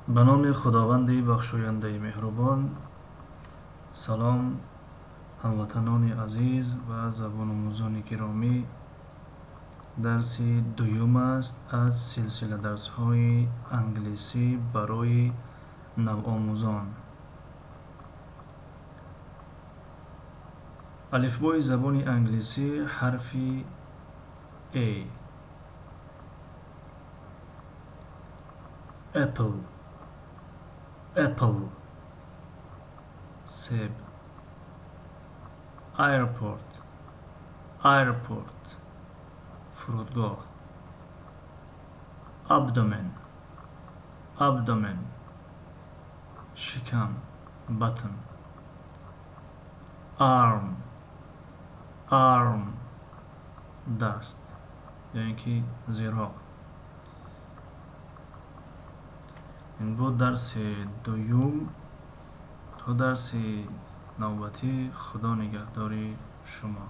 به نام خداوند بخشاینده مهربان. سلام هموطنان عزیز و زبان آموزان گرامی. درس دوم است از سلسله درس های انگلیسی برای نوآموزان. الفبای زبان انگلیسی حرف A. apple apple سیب. airport فرودگاه. abdomen شکم بطن. arm دست یعنی که زیرا. این بود درس دوم. تا درس نوبتی خدا نگهدار شما.